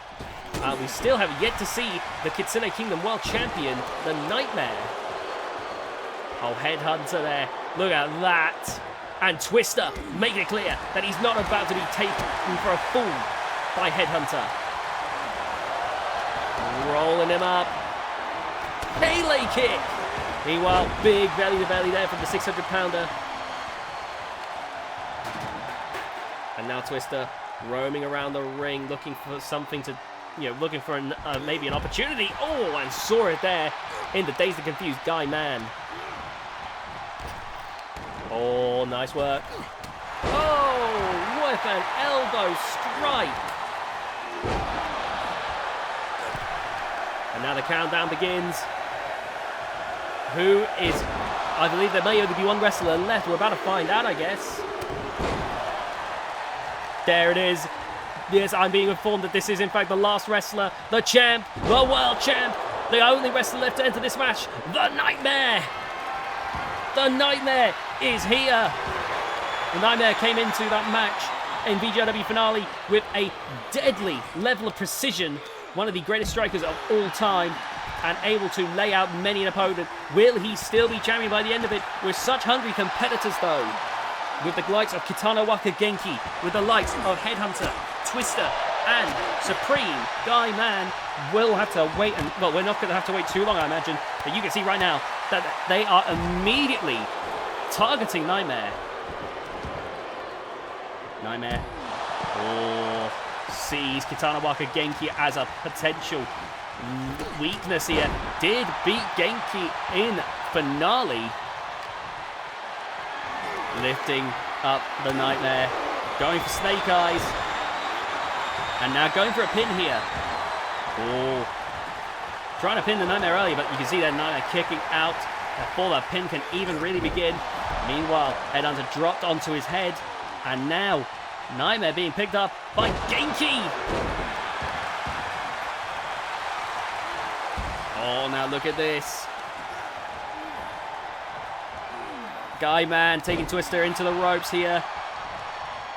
We still have yet to see the Kitsune Kingdom World Champion, the Nightmare. Oh, Headhunter there. Look at that. And Twister making it clear that he's not about to be taken for a fool by Headhunter. Rolling him up. Pele kick. Meanwhile, big belly to belly there from the 600-pounder. And now Twister roaming around the ring, looking for something to, looking for maybe an opportunity. Oh, and saw it there in the Dazed and Confused Guy Man. Oh, nice work. Oh, with an elbow strike. And now the countdown begins. Who is... I believe there may only be one wrestler left. We're about to find out, I guess. There it is. Yes, I'm being informed that this is, in fact, the last wrestler. The champ. The world champ. The only wrestler left to enter this match. The Nightmare. The Nightmare is here. The Nightmare came into that match in VGW finale with a deadly level of precision. One of the greatest strikers of all time, and able to lay out many an opponent. Will he still be champion by the end of it? With such hungry competitors, though. With the likes of Kitana Waka Genki, with the likes of Headhunter, Twister, and Supreme Guy Man, we'll have to wait. And well, we're not going to have to wait too long, I imagine. But you can see right now that they are immediately targeting Nightmare. Nightmare. Oh, sees Kitana Waka Genki as a potential weakness here. Did beat Genki in finale. Lifting up the Nightmare. Going for Snake Eyes. And now going for a pin here. Oh. Trying to pin the Nightmare earlier, but you can see that Nightmare kicking out before that pin can even really begin. Meanwhile, Headhunter dropped onto his head. And now, Nightmare being picked up by Genki. Oh, now look at this. Guy Man taking Twister into the ropes here.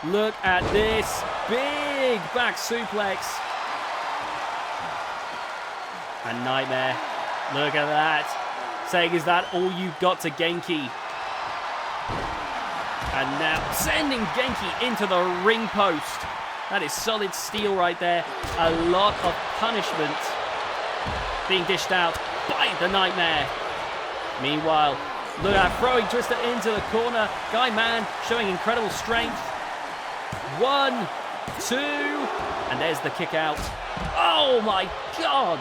Look at this. Big back suplex. And Nightmare. Look at that. Saying, is that all you got to Genki? And now sending Genki into the ring post. That is solid steel right there. A lot of punishment being dished out by the Nightmare. Meanwhile, look at throwing Twister into the corner. Guy Man showing incredible strength. 1, 2, and there's the kick out. Oh my God!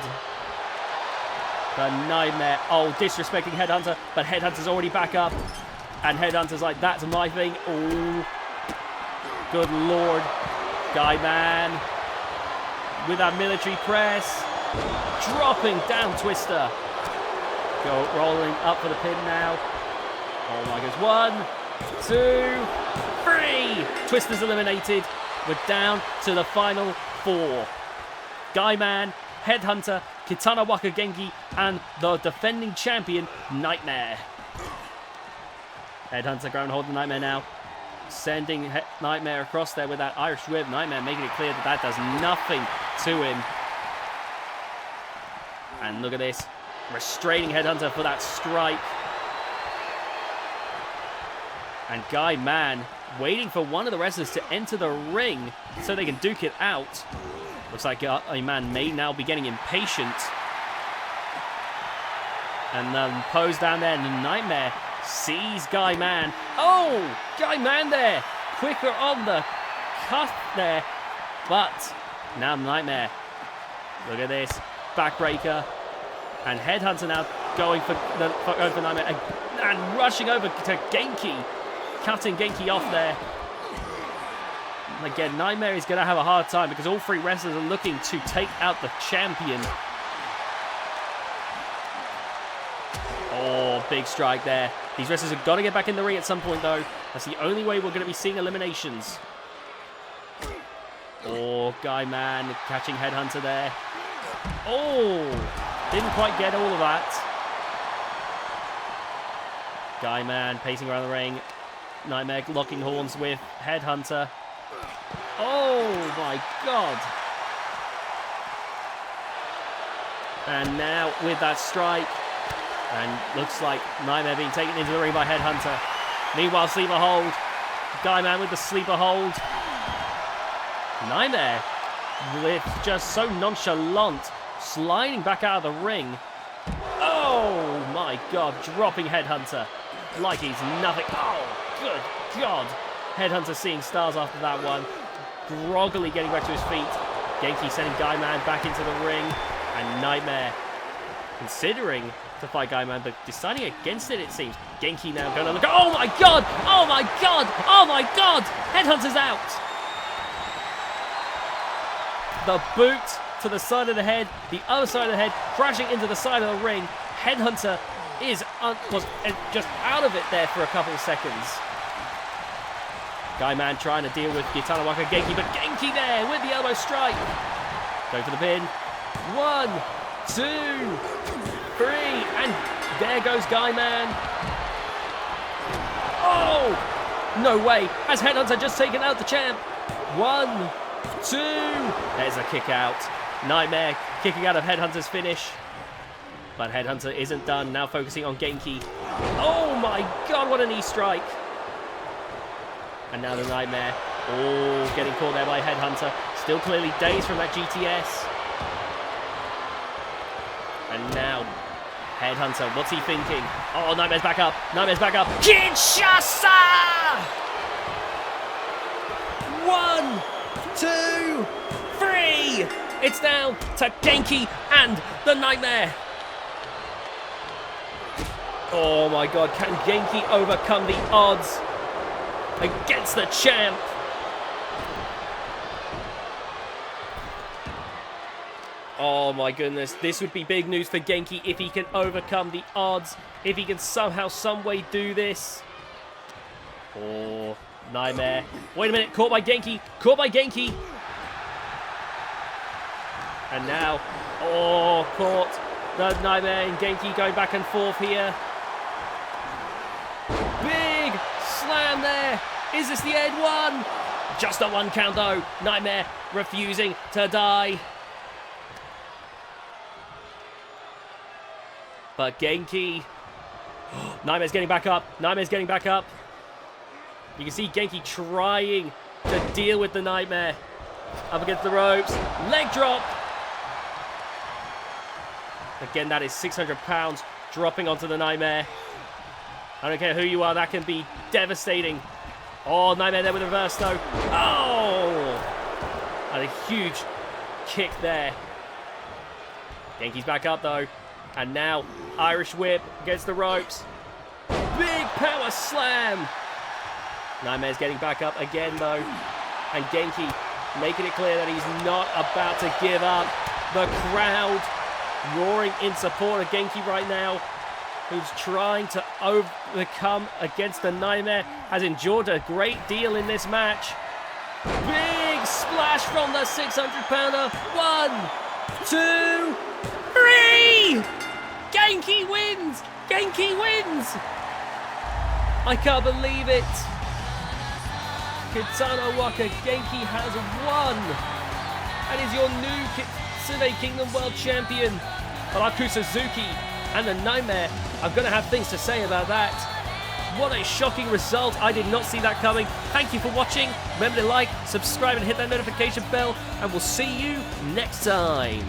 The Nightmare. Oh, disrespecting Headhunter, but Headhunter's already back up. And Headhunter's like, that's my thing. Oh, good Lord. Guy Man with that military press. Dropping down Twister. Go rolling up for the pin now. Oh my goodness. 1, 2, 3. Twister's eliminated. We're down to the final 4. Guy Man, Headhunter, Kitana Waka Genki, and the defending champion, Nightmare. Headhunter ground hold the Nightmare now. Sending Nightmare across there with that Irish whip. Nightmare making it clear that that does nothing to him. And look at this. Restraining Headhunter for that strike. And Guy Man waiting for one of the wrestlers to enter the ring so they can duke it out. Looks like Guy Man may now be getting impatient. And then pose down there, and the Nightmare sees Guy Man. Oh, Guy Man there. Quicker on the cuff there. But now Nightmare. Look at this. Backbreaker. And Headhunter now going for Nightmare and rushing over to Genki. Cutting Genki off there. And again, Nightmare is going to have a hard time because all 3 wrestlers are looking to take out the champion. Oh, big strike there. These wrestlers have got to get back in the ring at some point, though. That's the only way we're going to be seeing eliminations. Oh, Guy Man catching Headhunter there. Oh, didn't quite get all of that. Guy Man pacing around the ring. Nightmare locking horns with Headhunter. Oh my God. And now with that strike. And looks like Nightmare being taken into the ring by Headhunter. Meanwhile, sleeper hold. Guy Man with the sleeper hold. Nightmare with just so nonchalant, sliding back out of the ring. Oh my God, dropping Headhunter like he's nothing. Oh, good God. Headhunter seeing stars after that one. Groggily getting back to his feet. Genki sending Guy Man back into the ring. And Nightmare considering to fight Guy Man, but deciding against it, it seems. Genki now going to look. Oh my God! Oh my God! Oh my God! Headhunter's out! The boot to the side of the head, the other side of the head, crashing into the side of the ring. Headhunter was just out of it there for a couple of seconds. Guy Man trying to deal with Gitana Waka Genki, but Genki there with the elbow strike. Going for the pin. 1, 2, 3, and there goes Guy Man. Oh! No way. Has Headhunter just taken out the champ? 1, 2. There's a kick out. Nightmare kicking out of Headhunter's finish. But Headhunter isn't done. Now focusing on Genki. Oh my God, what a knee strike. And now the Nightmare. Oh, getting caught there by Headhunter. Still clearly dazed from that GTS. And now, Headhunter, what's he thinking? Oh, Nightmare's back up. Nightmare's back up. Kinshasa! 1, 2, 3. It's down to Genki and the Nightmare. Oh my God, can Genki overcome the odds against the champ? Oh my goodness, this would be big news for Genki if he can overcome the odds, if he can somehow, some way do this. Oh, Nightmare. Wait a minute, caught by Genki, caught by Genki. And now, oh, caught. The Nightmare and Genki going back and forth here. Big slam there. Is this the end one? Just a 1 count though. Nightmare refusing to die. But Genki, Nightmare's getting back up. Nightmare's getting back up. You can see Genki trying to deal with the Nightmare. Up against the ropes. Leg drop. Again, that is 600 pounds dropping onto the Nightmare. I don't care who you are, that can be devastating. Oh, Nightmare there with a reverse though. Oh! And a huge kick there. Genki's back up though. And now, Irish whip against the ropes. Big power slam. Nightmare's getting back up again though. And Genki making it clear that he's not about to give up. The crowd roaring in support of Genki right now, who's trying to overcome against the Nightmare, has endured a great deal in this match. Big splash from the 600-pounder. 1, 2, 3! Genki wins! Genki wins! I can't believe it. Kitsune Waka Genki has won and is your new Kitsune Kingdom World Champion. Araku Suzuki and the Nightmare are going to have things to say about that. What a shocking result. I did not see that coming. Thank you for watching. Remember to like, subscribe and hit that notification bell, and we'll see you next time.